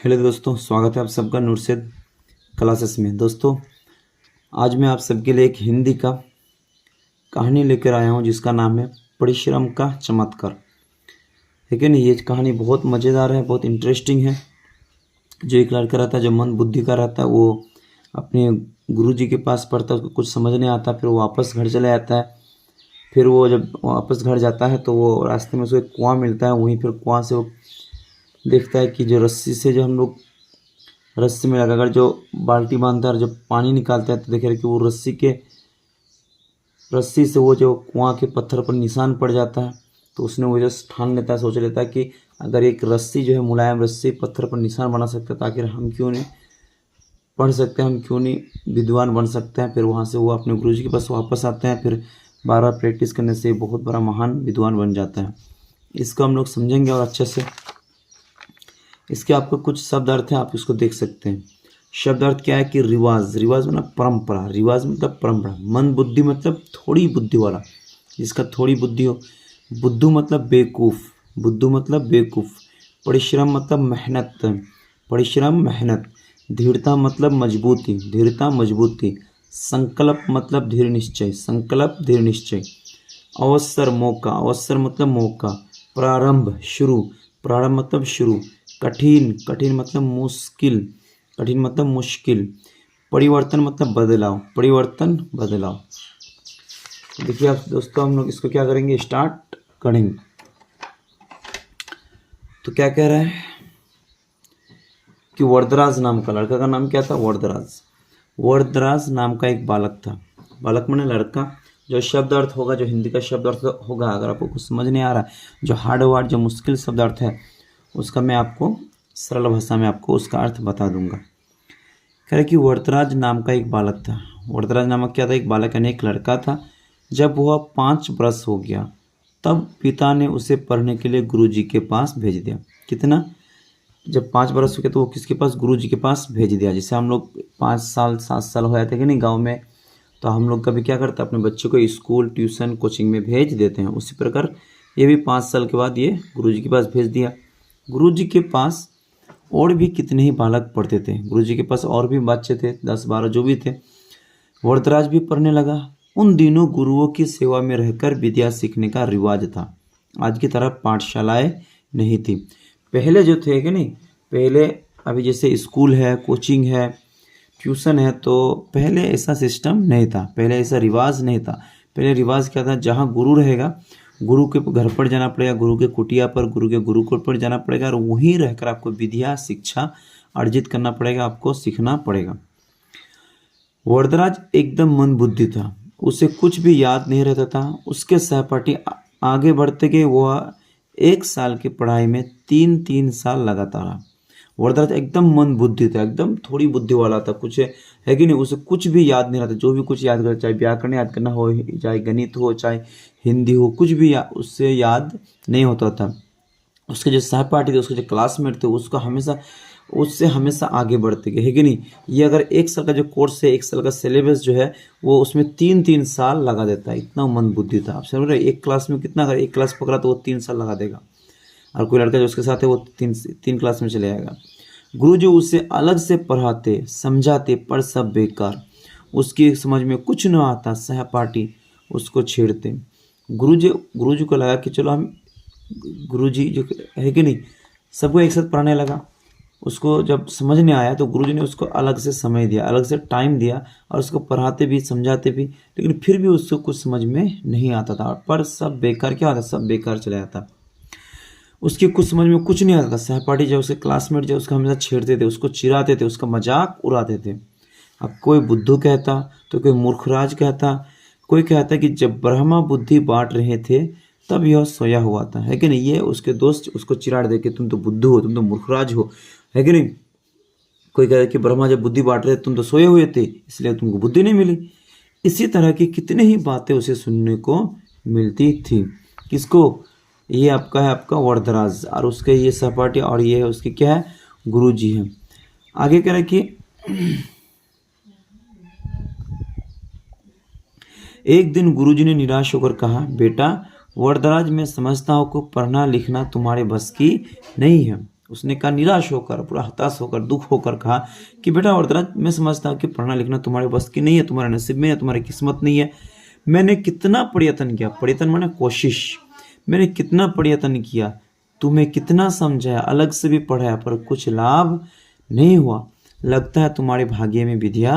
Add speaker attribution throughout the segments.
Speaker 1: Hello दोस्तों, स्वागत है आप सबका नूरसेद क्लासेस में। दोस्तों, आज मैं आप सबके लिए एक हिंदी का कहानी लेकर आया हूं जिसका नाम है परिश्रम का चमत्कार। है कि नहीं? ये कहानी बहुत मज़ेदार है, बहुत इंटरेस्टिंग है। जो एक लड़का रहता है जो मंद बुद्धि का रहता है, वो अपने गुरुजी के पास पढ़ता है, उसको कुछ समझ नहीं आता, फिर वो वापस घर चला जाता है। फिर वो जब वापस घर जाता है तो वो रास्ते में उसको एक कुआँ मिलता है। वहीं फिर कुआँ से वो देखता है कि जो रस्सी से जो हम लोग रस्सी में लगाकर जो बाल्टी बांधता है और जब पानी निकालता है तो देख रहे कि वो रस्सी से वो जो कुआं के पत्थर पर निशान पड़ जाता है। तो उसने वो जो ठान लेता है, सोच लेता है कि अगर एक रस्सी जो है, मुलायम रस्सी पत्थर पर निशान बना सकता है तो आखिर हम क्यों नहीं पढ़ सकते हैं, हम क्यों नहीं विद्वान बन सकते हैं। फिर वहाँ से वो अपने गुरुजी के पास वापस आते हैं। फिर बार बार प्रैक्टिस करने से बहुत बड़ा महान विद्वान बन जाता है। इसको हम लोग समझेंगे और अच्छे से। इसके आपको कुछ शब्द अर्थ है, आप इसको देख सकते हैं। शब्द अर्थ क्या है कि रिवाज। रिवाज मतलब परंपरा। रिवाज मतलब परंपरा। मंद बुद्धि मतलब थोड़ी बुद्धि वाला, जिसका थोड़ी बुद्धि हो। बुद्धू मतलब बेवकूफ़। बुद्धू मतलब बेवकूफ़। परिश्रम मतलब मेहनत। परिश्रम मेहनत। दृढ़ता मतलब मजबूती। दृढ़ता मजबूती। संकल्प मतलब दृढ़ निश्चय। संकल्प दृढ़ निश्चय। अवसर मौका। अवसर मतलब मौका। प्रारंभ शुरू। प्रारंभ मतलब शुरू। कठिन। कठिन मतलब मुश्किल। कठिन मतलब मुश्किल। परिवर्तन मतलब बदलाव। परिवर्तन बदलाव। देखिए आप दोस्तों, हम लोग इसको क्या करेंगे, स्टार्ट करेंगे। तो क्या कह रहा है कि वरदराज नाम का लड़का का नाम क्या था? वरदराज। वरदराज नाम का एक बालक था। बालक माने लड़का। जो शब्द अर्थ होगा, जो हिंदी का शब्द अर्थ होगा, अगर आपको कुछ समझ नहीं आ रहा, जो हार्ड वर्ड, जो मुश्किल शब्द अर्थ है, उसका मैं आपको सरल भाषा में आपको उसका अर्थ बता दूंगा। कह रहे कि वरदराज नाम का एक बालक था। वरदराज नामक क्या था? एक बालक यानी एक लड़का था। जब वह 5 वर्ष हो गया तब पिता ने उसे पढ़ने के लिए गुरुजी के पास भेज दिया। कितना? जब 5 वर्ष हो गया तो वो किसके पास? गुरुजी के पास भेज दिया। जैसे हम लोग 5 साल 7 साल हो जाते कि नहीं गाँव में, तो हम लोग कभी क्या करते हैं, अपने बच्चों को स्कूल ट्यूशन कोचिंग में भेज देते हैं। उसी प्रकार ये भी 5 साल के बाद ये गुरुजी के पास भेज दिया। गुरुजी के पास और भी कितने ही बालक पढ़ते थे। गुरुजी के पास और भी बच्चे थे, 10-12 जो भी थे। वरदराज भी पढ़ने लगा। उन दिनों गुरुओं की सेवा में रहकर विद्या सीखने का रिवाज था। आज की तरह पाठशालाएं नहीं थी। पहले जो थे कि नहीं, पहले अभी जैसे स्कूल है, कोचिंग है, ट्यूशन है, तो पहले ऐसा सिस्टम नहीं था। पहले ऐसा रिवाज नहीं था। पहले रिवाज क्या था? जहाँ गुरु रहेगा, गुरु के घर पर जाना पड़ेगा, गुरु के कुटिया पर, गुरु के गुरुकुल पर जाना पड़ेगा और वहीं रहकर आपको विद्या शिक्षा अर्जित करना पड़ेगा, आपको सीखना पड़ेगा। वरदराज एकदम मंद बुद्धि था। उसे कुछ भी याद नहीं रहता था। उसके सहपाठी आगे बढ़ते गए। वह 1 साल की पढ़ाई में 3-3 साल लगातार रहा। वरदराज एकदम मंद बुद्धि था, एकदम थोड़ी बुद्धि वाला था। कुछ है कि नहीं, उसे कुछ भी याद नहीं रहता। जो भी कुछ याद करे, चाहे व्याकरण याद करना हो, चाहे गणित हो, चाहे हिंदी हो, कुछ भी उससे याद नहीं होता था। उसके जो सहपाठी थे, उसके जो क्लासमेट थे, उससे हमेशा आगे बढ़ते गए। है कि नहीं? ये अगर 1 साल का जो कोर्स है, 1 साल का सिलेबस जो है, वो उसमें 3-3 साल लगा देता है। इतना मंद बुद्धि था। आप समझ रहे? एक क्लास में कितना, अगर एक क्लास पकड़ा तो वो 3 साल लगा देगा। और कोई लड़का जो उसके साथ है वो 3 क्लास में चले जाएगा। गुरु जी उसे अलग से पढ़ाते, समझाते, पर सब बेकार। उसकी समझ में कुछ न आता। सहपाठी उसको छेड़ते। गुरु जी को लगा कि चलो हम, गुरु जी जो है कि नहीं, सबको एक साथ पढ़ाने लगा। उसको जब समझ नहीं आया तो गुरु जी ने उसको अलग से समय दिया, अलग से टाइम दिया और उसको पढ़ाते भी, समझाते भी, लेकिन फिर भी उसको कुछ समझ में नहीं आता था। पर सब बेकार क्या होता? सब बेकार चला जाता। उसकी कुछ समझ में कुछ नहीं आता था। सहपाठी जो उसके क्लासमेट जो उसका हमेशा छेड़ते थे, उसको चिढ़ाते थे, उसका मजाक उड़ाते थे। अब कोई बुद्धू कहता तो कोई मूर्खराज कहता। कोई कहता कि जब ब्रह्मा बुद्धि बांट रहे थे तब यह सोया हुआ था। है कि नहीं? ये उसके दोस्त उसको चिढ़ा दे कि तुम तो बुद्धू हो, तुम तो मूर्खराज हो। है कि नहीं? कोई कहता कि ब्रह्मा जब बुद्धि बांट रहे तुम तो सोए हुए थे, इसलिए तुमको बुद्धि नहीं मिली। इसी तरह की कितनी ही बातें उसे सुनने को मिलती थी। किसको? ये आपका है, आपका वरदराज, और उसके ये सहपाठी, और ये है उसके क्या है? गुरु जी हैं। आगे कह रहे कि एक दिन गुरुजी ने निराश होकर कहा, बेटा वरदराज, मैं समझता हूँ कि पढ़ना लिखना तुम्हारे बस की नहीं है। उसने कहा निराश होकर, पूरा हताश होकर, दुख होकर कहा कि बेटा वरदराज, मैं समझता हूँ कि पढ़ना लिखना तुम्हारे बस की नहीं है, तुम्हारे नसीब में है, तुम्हारी किस्मत नहीं है। मैंने कितना प्रयत्न किया, प्रयत्न माने कोशिश, मैंने कितना प्रयत्न किया, तुम्हें कितना समझाया, अलग से भी पढ़ाया, पर कुछ लाभ नहीं हुआ। लगता है तुम्हारे भाग्य में विद्या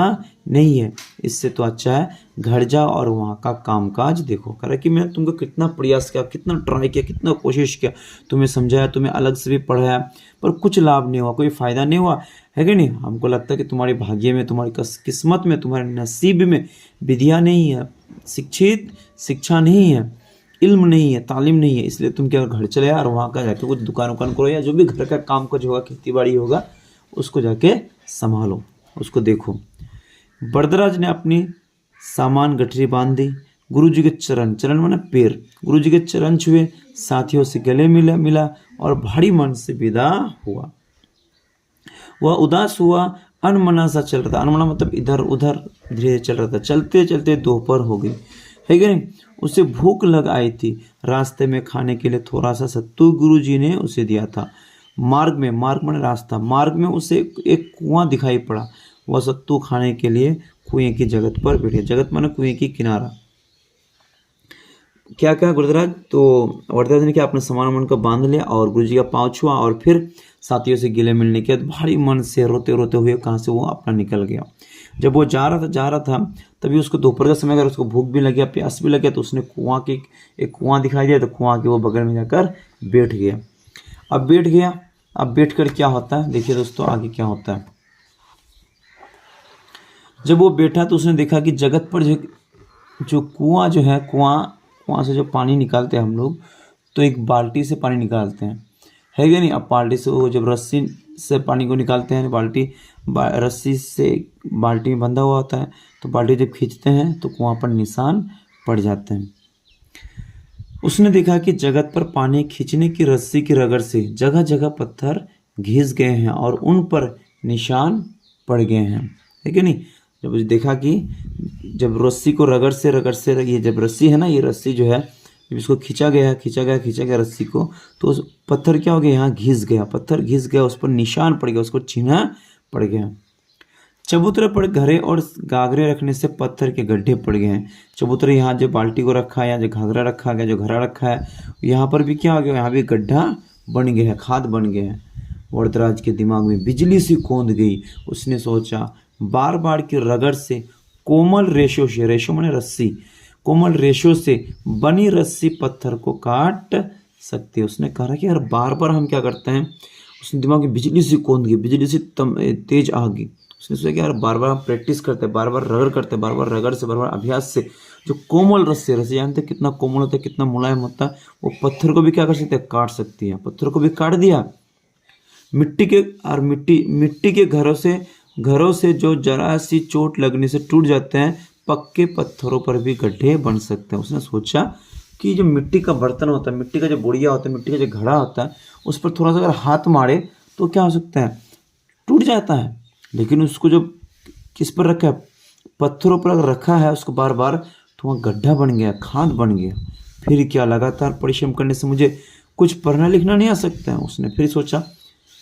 Speaker 1: नहीं है। इससे तो अच्छा है घर जाओ और वहाँ का कामकाज देखो। कह रहा कि मैं तुमको कितना प्रयास किया, कितना ट्राई किया, कितना कोशिश किया, तुम्हें समझाया, तुम्हें अलग से भी पढ़ाया, पर कुछ लाभ नहीं हुआ, कोई फायदा नहीं हुआ, है कि नहीं। हमको लगता है कि तुम्हारे भाग्य में, तुम्हारी किस्मत में, तुम्हारे नसीब में विद्या नहीं है, शिक्षा नहीं है, इल्म नहीं है, तालीम नहीं है। इसलिए तुम क्या घर चले और वहाँ का जाके कुछ दुकान उकान करो, या जो भी घर का काम काज होगा, खेती बाड़ी होगा, उसको जाके संभालो, उसको देखो। वरदराज ने अपनी सामान गठरी बांध दी। गुरुजी के चरण माने पैर, गुरुजी के चरण छुए, साथियों से गले मिला और भारी मन से विदा हुआ। वह उदास हुआ, अनमना सा चल रहा था। अनमना मतलब इधर उधर धीरे चल रहा था। चलते चलते दोपहर हो गई, है कि नहीं। उसे भूख लग आई थी। रास्ते में खाने के लिए थोड़ा सा सत्तू गुरुजी ने उसे दिया था। मार्ग माने रास्ता, मार्ग में उसे एक कुआं दिखाई पड़ा। वह सत्तू खाने के लिए कुएं की जगत पर बैठे। जगत माने कुएं की किनारा। क्या क्या गुरुदराज, तो वरदराज ने क्या अपने सामान को बांध लिया और गुरुजी का पाँव छुआ और फिर साथियों से गिले मिलने के बाद भारी मन से रोते रोते हुए कहाँ से वो अपना निकल गया। जब वो जा रहा था तभी उसको दोपहर का समय, अगर उसको भूख भी लग गया, प्यास भी लग गया, तो उसने एक कुआं दिखाई दिया, तो कुआं के वो बगल में जाकर बैठ गया। अब बैठ कर क्या होता है, देखिए दोस्तों आगे क्या होता है। जब वो बैठा तो उसने देखा कि जगत पर जो कुआं जो है, कुआं से जो पानी निकालते हैं हम लोग, तो एक बाल्टी से पानी निकालते हैं, है क्या नहीं। अब बाल्टी से वो जब रस्सी से पानी को निकालते हैं, रस्सी से बाल्टी में बंधा हुआ होता है, तो बाल्टी जब खींचते हैं तो कुआं पर निशान पड़ जाते हैं। उसने देखा कि जगत पर पानी खींचने की रस्सी की रगड़ से जगह जगह पत्थर घिस गए हैं और उन पर निशान पड़ गए हैं, है कि नहीं। जब देखा कि जब रस्सी को रगड़ से ये जब रस्सी है ना, ये रस्सी जो है, जब इसको खींचा गया रस्सी को, तो उस पत्थर क्या हो गया, यहाँ पत्थर घिस गया, उस पर निशान पड़ गया, उसको चिन्ह पड़ गया। चबूतरे पर घड़े और गागरे रखने से पत्थर के गड्ढे पड़ गए हैं। चबूतरे, यहाँ जो बाल्टी को रखा है, या जो घाघरा रखा गया, जो घड़ा रखा है, यहाँ पर भी क्या हो गया, यहाँ भी गड्ढा बन गया है, खाद बन गया है। वरदराज के दिमाग में बिजली सी कौंध गई। उसने सोचा बार बार की रगड़ से कोमल रेशों से, रेशो माने रस्सी, कोमल रेशों से बनी रस्सी पत्थर को काट सकती है। उसने कहा कि यार बार बार हम क्या करते हैं, उसने दिमाग में बिजली सी कौंध गई, बिजली से तेज आ गई। उसने सोचा कि यार बार बार हम प्रैक्टिस करते हैं, बार बार रगड़ करते हैं, बार बार रगड़ से, बार बार अभ्यास से जो कोमल रस्सी जानते हैं कितना कोमल होता है, कितना मुलायम होता है, वो पत्थर को भी क्या कर सकते हैं, काट सकती है। पत्थर को भी काट दिया। मिट्टी के घरों से जो जरा सी चोट लगने से टूट जाते हैं, पक्के पत्थरों पर भी गड्ढे बन सकते हैं। उसने सोचा कि जो मिट्टी का बर्तन होता है, मिट्टी का जो बुढ़िया होता है, मिट्टी का जो घड़ा होता है, उस पर थोड़ा सा अगर हाथ मारे तो क्या हो सकता है, टूट जाता है। लेकिन उसको जो किस पर रखा है, पत्थरों पर अगर रखा है उसको बार बार, तो वहाँ गड्ढा बन गया, खाद बन गया। फिर क्या, लगातार परिश्रम करने से मुझे कुछ पढ़ना लिखना नहीं आ सकता है। उसने फिर सोचा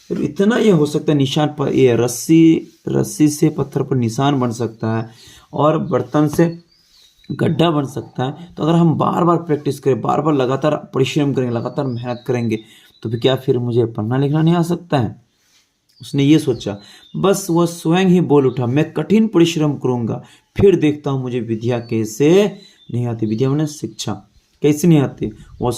Speaker 1: इतना ये हो सकता है, निशान पर ये रस्सी से पत्थर पर निशान बन सकता है और बर्तन से गड्ढा बन सकता है। तो अगर हम बार बार प्रैक्टिस करें, बार बार लगातार परिश्रम करेंगे, लगातार मेहनत करेंगे, तो फिर क्या फिर मुझे पढ़ना लिखना नहीं आ सकता है। उसने ये सोचा। बस वह स्वयं ही बोल उठा, मैं कठिन परिश्रम करूंगा, फिर देखता हूँ मुझे विद्या कैसे नहीं आती। विद्या माने शिक्षा कैसे नहीं आती। वह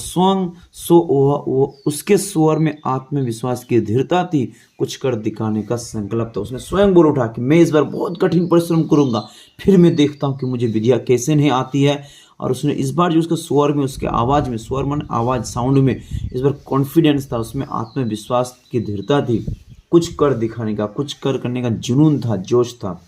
Speaker 1: उसके स्वर में आत्मविश्वास की दृढ़ता थी, कुछ कर दिखाने का संकल्प था। उसने स्वयं बोल उठा कि मैं इस बार बहुत कठिन परिश्रम करूंगा, फिर मैं देखता हूँ कि मुझे विद्या कैसे नहीं आती है। और उसने इस बार जो उसके स्वर में, उसके आवाज़ में, स्वर मन आवाज़ साउंड में इस बार कॉन्फिडेंस था, उसमें आत्मविश्वास की दृढ़ता थी, कुछ कर दिखाने का, कुछ करने का जुनून था, जोश था।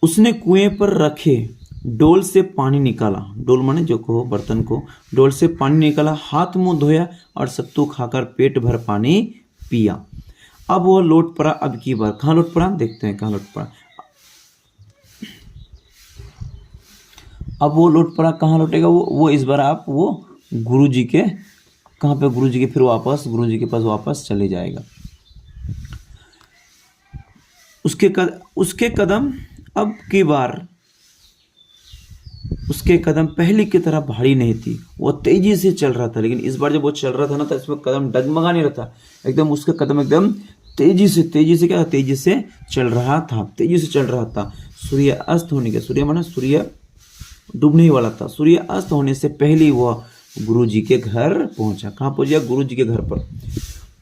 Speaker 1: उसने कुएं पर रखे डोल से पानी निकाला, डोल माने जो को बर्तन को, डोल से पानी निकाला, हाथ मुंह धोया और सत्तू खाकर पेट भर पानी पिया। अब वो लौट पड़ा। अब की बार कहाँ लौट पड़ा, देखते हैं कहाँ लौट पड़ा। अब वो लौट पड़ा, कहाँ लौटेगा वो इस बार आप वो गुरुजी के कहाँ पे? गुरु जी के, फिर वापस गुरु जी के पास वापस चले जाएगा। उसके कदम अब की बार उसके कदम पहले की तरह भारी नहीं थी, वो तेजी से चल रहा था। लेकिन इस बार जब वो चल रहा था ना, तो इसमें कदम डगमगा नहीं रहा था, एकदम उसके कदम एकदम तेजी से क्या, तेजी से चल रहा था, तेजी से चल रहा था। सूर्य अस्त होने के, सूर्य माना सूर्य डूबने ही वाला था, सूर्य अस्त होने से पहले ही वह गुरु जी के घर पहुंचा। कहाँ पहुंचा? गुरु जी के घर पर।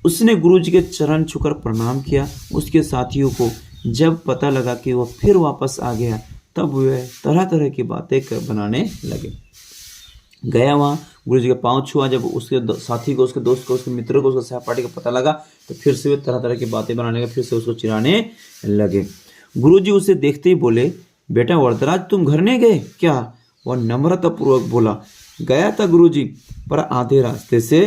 Speaker 1: उसने गुरु जी के चरण छूकर प्रणाम किया। उसके साथियों को जब पता लगा कि वह फिर वापस आ गया, तब वे तरह तरह की बातें बनाने लगे। गया वहाँ, गुरु जी के पाँव छुआ। जब उसके साथी को, उसके दोस्त को, उसके मित्र को, उसके सहपाठी को पता लगा, तो फिर से वे तरह तरह की बातें बनाने लगे, फिर से उसको चिढ़ाने लगे। गुरु जी उसे देखते ही बोले, बेटा वरदराज, तुम घर नहीं गए क्या? वह नम्रतापूर्वक बोला, गया था गुरु जी, पर आधे रास्ते से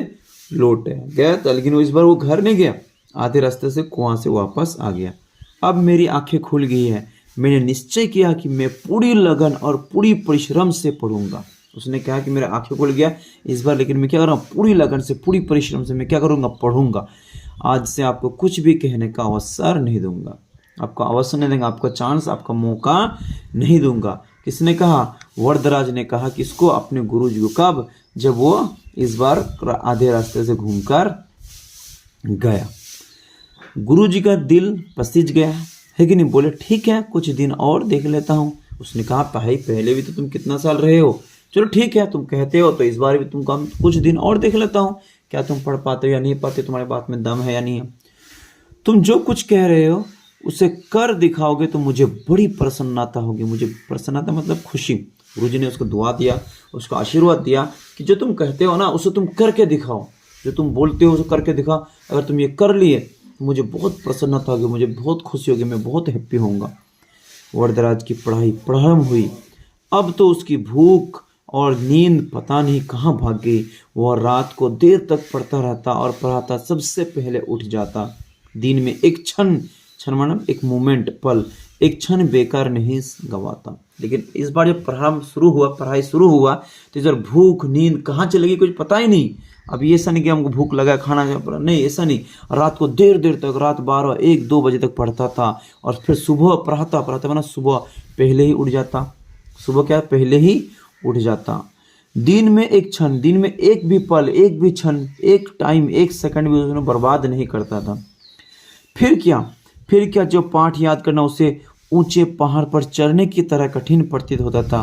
Speaker 1: लौट गया था। लेकिन इस बार वो घर नहीं गया, आधे रास्ते से कुआं से वापस आ गया। अब मेरी आंखें खुल गई है, मैंने निश्चय किया कि मैं पूरी लगन और पूरी परिश्रम से पढ़ूंगा। उसने कहा कि मेरा आंखें खुल गया इस बार, लेकिन मैं क्या कर रहा हूँ? पूरी लगन से, पूरी परिश्रम से मैं क्या करूँगा? पढ़ूंगा। आज से आपको कुछ भी कहने का अवसर नहीं दूंगा, आपको अवसर नहीं देंगे, आपका चांस, आपका मौका नहीं दूंगा। किसने कहा? वरदराज ने कहा। किसको? अपने गुरु जी को। कब? जब वो इस बार आधे रास्ते से घूमकर गया। गुरु जी का दिल पसीज गया है कि नहीं? बोले, ठीक है, कुछ दिन और देख लेता हूँ। उसने कहा, भाई पहले भी तो तुम कितना साल रहे हो, चलो ठीक है, तुम कहते हो तो इस बार भी तुम कम कुछ दिन और देख लेता हूँ, क्या तुम पढ़ पाते हो या नहीं पाते, तुम्हारे बात में दम है या नहीं है। तुम जो कुछ कह रहे हो उसे कर दिखाओगे तो मुझे बड़ी प्रसन्नता होगी। मुझे प्रसन्नता मतलब खुशी। गुरु जी ने उसको दुआ दिया, उसको आशीर्वाद दिया कि जो तुम कहते हो ना, उसे तुम करके दिखाओ, जो तुम बोलते हो उसे करके दिखाओ। अगर तुम ये कर लिए तो मुझे बहुत प्रसन्नता होगी, मुझे बहुत खुशी होगी, मैं बहुत हैप्पी होऊंगा। वरदराज की पढ़ाई प्रारंभ हुई। अब तो उसकी भूख और नींद पता नहीं कहाँ भाग गई। वह रात को देर तक पढ़ता रहता और पढ़ाता सबसे पहले उठ जाता। दिन में एक क्षण माना एक मोमेंट, पल, एक क्षण बेकार नहीं गवाता। लेकिन इस बार जब पढ़ाई शुरू हुआ तो इधर भूख नींद कहाँ चली गई कुछ पता ही नहीं। अभी ऐसा नहीं कि हमको भूख लगा खाना नहीं, ऐसा नहीं। रात को देर तक, रात 12, 1, 2 बजे तक पढ़ता था और फिर सुबह पढ़ाता माना सुबह पहले ही उठ जाता। सुबह क्या? पहले ही उठ जाता। दिन में एक क्षण, दिन में एक भी पल, एक भी क्षण, एक टाइम, एक सेकंड भी उसने बर्बाद नहीं करता था। फिर क्या जो पाठ याद करना उसे ऊंचे पहाड़ पर चढ़ने की तरह कठिन प्रतीत होता था,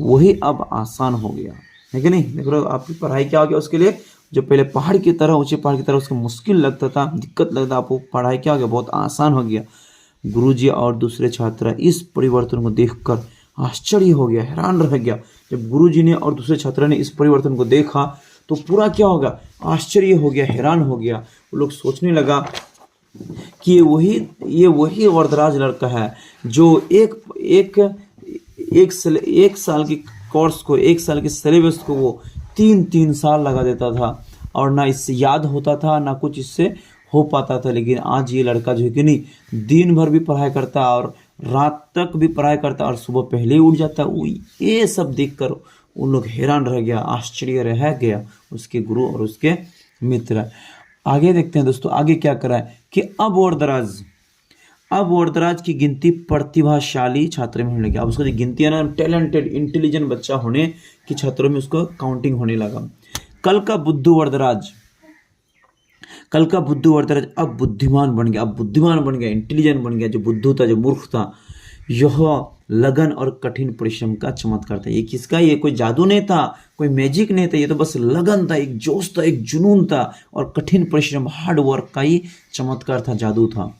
Speaker 1: वही अब आसान हो गया है कि नहीं? देख रहे हो आपकी पढ़ाई क्या हो गया उसके लिए। जो पहले पहाड़ की तरह, ऊंचे पहाड़ की तरह उसको मुश्किल लगता था, दिक्कत लगता, आपको पढ़ाई क्या हो गया? बहुत आसान हो गया। गुरुजी और दूसरे छात्र इस परिवर्तन को देखकर आश्चर्य हो गया, हैरान रह गया। जब गुरुजी ने और दूसरे छात्र ने इस परिवर्तन को देखा तो पूरा क्या होगा? आश्चर्य हो गया, हैरान हो गया। वो लोग सोचने लगा कि ये वही वरदराज लड़का है जो एक साल की कोर्स को, एक साल के सिलेबस को वो 3 साल लगा देता था और ना इससे याद होता था ना कुछ इससे हो पाता था। लेकिन आज ये लड़का जो है कि नहीं, दिन भर भी पढ़ाई करता और रात तक भी पढ़ाई करता और सुबह पहले ही उठ जाता। ये सब देखकर उन लोग हैरान रह गया, आश्चर्य रह गया, उसके गुरु और उसके मित्र। आगे देखते हैं दोस्तों, आगे क्या करा है कि अब वरदराज की गिनती प्रतिभाशाली छात्र में होने लगी। अब उसका जो गिनती है ना, टैलेंटेड इंटेलिजेंट बच्चा होने की छात्रों में उसको काउंटिंग होने लगा। कल का बुद्धू वरदराज अब बुद्धिमान बन गया, इंटेलिजेंट बन गया। जो बुद्धू था, जो मूर्ख था, यह लगन और कठिन परिश्रम का चमत्कार था। ये किसका? ये कोई जादू नहीं था, कोई मैजिक नहीं था, ये तो बस लगन था, एक जोश था, एक जुनून था और कठिन परिश्रम, हार्ड वर्क का ही चमत्कार था, जादू था।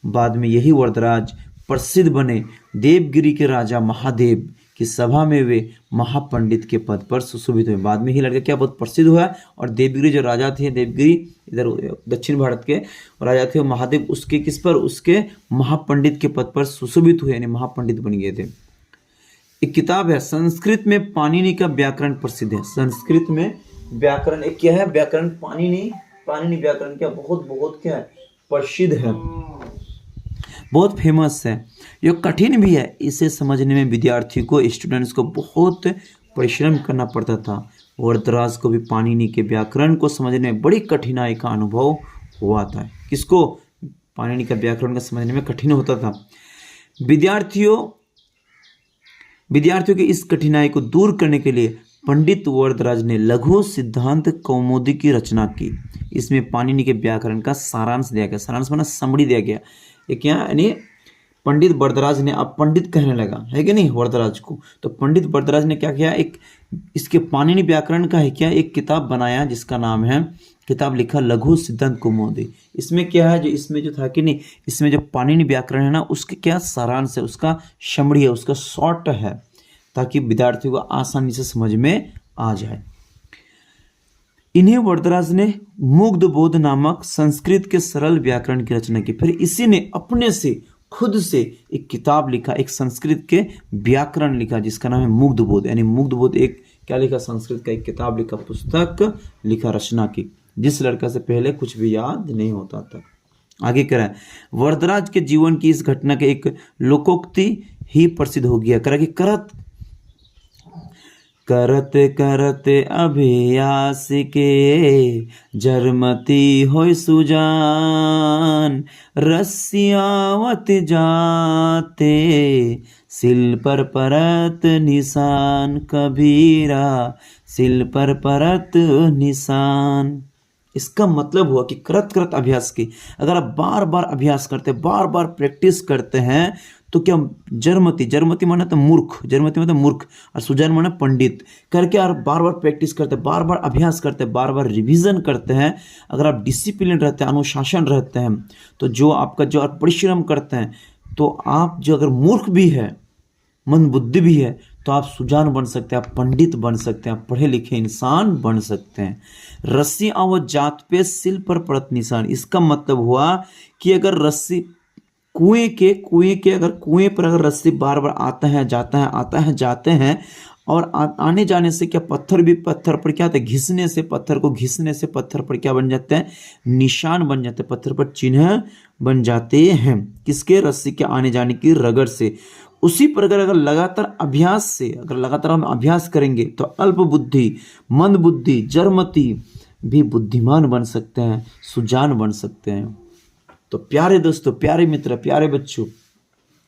Speaker 1: बाद में यही वरदराज प्रसिद्ध बने। देवगिरी के राजा महादेव की सभा में वे महापंडित के पद पर सुशोभित हुए। बाद में ही लड़का क्या बहुत प्रसिद्ध हुआ और देवगिरी जो राजा थे, देवगिरी इधर दक्षिण भारत के राजा थे, महादेव उसके किस पर? उसके महापंडित के पद पर सुशोभित हुए, यानी महापंडित बन गए थे। एक किताब है संस्कृत में, पाणिनि का व्याकरण प्रसिद्ध है। संस्कृत में व्याकरण एक क्या है? व्याकरण पाणिनि व्याकरण क्या बहुत क्या है? प्रसिद्ध है, बहुत फेमस है। यह कठिन भी है, इसे समझने में विद्यार्थी को, स्टूडेंट्स को बहुत परिश्रम करना पड़ता था। वर्तराज को भी पाणिनि के व्याकरण को समझने में बड़ी कठिनाई का अनुभव हुआ था। किसको? पाणिनि का व्याकरण को समझने में कठिन होता था। विद्यार्थियों की इस कठिनाई को दूर करने के लिए पंडित वरदराज ने लघु सिद्धांत कौमुदी की रचना की। इसमें पाणिनि के व्याकरण का सारांश दिया गया। सारांश माना समरी दिया गया। ये क्या यानी पंडित वरदराज ने, अब पंडित कहने लगा है कि नहीं वरदराज को, तो पंडित वरदराज ने क्या किया, एक इसके पाणिनि व्याकरण का है क्या एक किताब बनाया जिसका नाम है, किताब लिखा लघु सिद्धांत कौमुदी। इसमें क्या है, जो इसमें जो था कि नहीं, इसमें जो पाणिनि व्याकरण है ना, उसके क्या सारांश है, उसका समरी है, उसका शॉर्ट है, ताकि विद्यार्थियों को आसानी से समझ में आ जाए। इन्हें वरदराज ने मुग्धबोध नामक संस्कृत के सरल व्याकरण की रचना की। फिर इसी ने अपने से खुद से एक किताब लिखा, एक संस्कृत के व्याकरण लिखा जिसका नाम है मुग्धबोध। यानी मुग्धबोध एक क्या लिखा, संस्कृत का एक किताब लिखा, पुस्तक लिखा, रचना की, जिस लड़का से पहले कुछ भी याद नहीं होता था। आगे कह रहा है, वरदराज के जीवन की इस घटना के एक लोकोक्ति ही प्रसिद्ध हो गया। करा कि करत करत अभ्यास के जरमती होय सुजान, रस्सियावत जाते सिल पर परत निशान, कबीरा सिल पर परत निशान। इसका मतलब हुआ कि करत करत अभ्यास की, अगर आप बार बार अभ्यास करते, बार बार प्रैक्टिस करते हैं, तो क्या जरमती माने तो मूर्ख, जरमती मतलब मूर्ख, और सुजान माने पंडित, करके आप बार बार प्रैक्टिस करते, बार बार अभ्यास करते, बार बार रिवीजन करते हैं, अगर आप डिसिप्लिन रहते हैं, अनुशासन रहते हैं, तो जो आपका जो आप परिश्रम करते हैं, तो आप जो अगर मूर्ख भी है, मंद बुद्धि भी है, तो आप सुजान बन सकते हैं, आप पंडित बन सकते हैं, आप पढ़े लिखे इंसान बन सकते हैं। रस्सी आवत जात पे सिल पर पड़त निशान, इसका मतलब हुआ कि अगर रस्सी कुएं के अगर कुएं पर अगर रस्सी बार बार आता है जाते हैं, और आने जाने से क्या पत्थर भी पत्थर पर क्या होता है, घिसने से पत्थर पर क्या बन जाते हैं, निशान बन जाते हैं, पत्थर पर चिन्ह बन जाते हैं। किसके? रस्सी के आने जाने की रगड़ से। उसी पर अगर लगातार अभ्यास से, अगर लगातार हम अभ्यास करेंगे, तो अल्प बुद्धि, मंद बुद्धि, जरमती भी बुद्धिमान बन सकते हैं, सुजान बन सकते हैं। तो प्यारे दोस्तों, प्यारे मित्र, प्यारे बच्चों,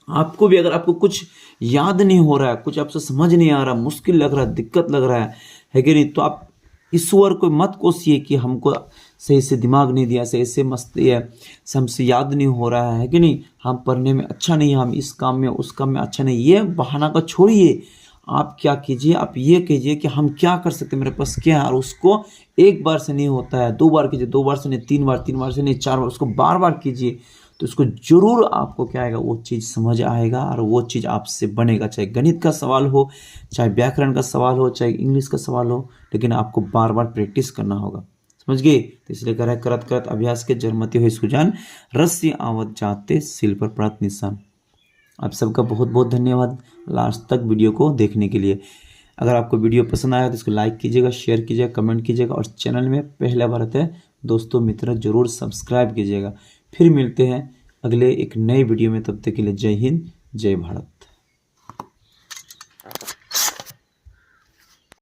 Speaker 1: आपको भी अगर आपको कुछ याद नहीं हो रहा है, कुछ आपसे समझ नहीं आ रहा, मुश्किल लग रहा है, दिक्कत लग रहा है कि नहीं, तो आप ईश्वर को मत कोसिए कि हमको सही से दिमाग नहीं दिया, सही से मस्ती है, हमसे याद नहीं हो रहा है कि नहीं, हम पढ़ने में अच्छा नहीं, हम इस काम में उस काम में अच्छा नहीं। ये बहाना का छोड़िए, आप क्या कीजिए, आप ये कीजिए कि हम क्या कर सकते हैं, मेरे पास क्या है, और उसको एक बार से नहीं होता है, 2 बार कीजिए, 2 बार से नहीं, 3 बार से नहीं, 4 बार, उसको बार बार कीजिए, तो उसको जरूर आपको क्या आएगा, वो चीज़ समझ आएगा, और वो चीज़ आपसे बनेगा। चाहे गणित का सवाल हो, चाहे व्याकरण का सवाल हो, चाहे इंग्लिश का सवाल हो, लेकिन आपको बार बार प्रैक्टिस करना होगा। समझ गए? तो इसलिए कह रहा है, करत करत अभ्यास के जरमती हुई सुजान, रस्सी आवत जाते सिल पर पड़त निशान। आप सबका बहुत बहुत धन्यवाद लास्ट तक वीडियो को देखने के लिए। अगर आपको वीडियो पसंद आया तो इसको लाइक कीजिएगा, शेयर कीजिएगा, कमेंट कीजिएगा, और चैनल में पहला बार आते हैं दोस्तों मित्र जरूर सब्सक्राइब कीजिएगा। फिर मिलते हैं अगले एक नए वीडियो में, तब तक के लिए जय हिंद, जय भारत।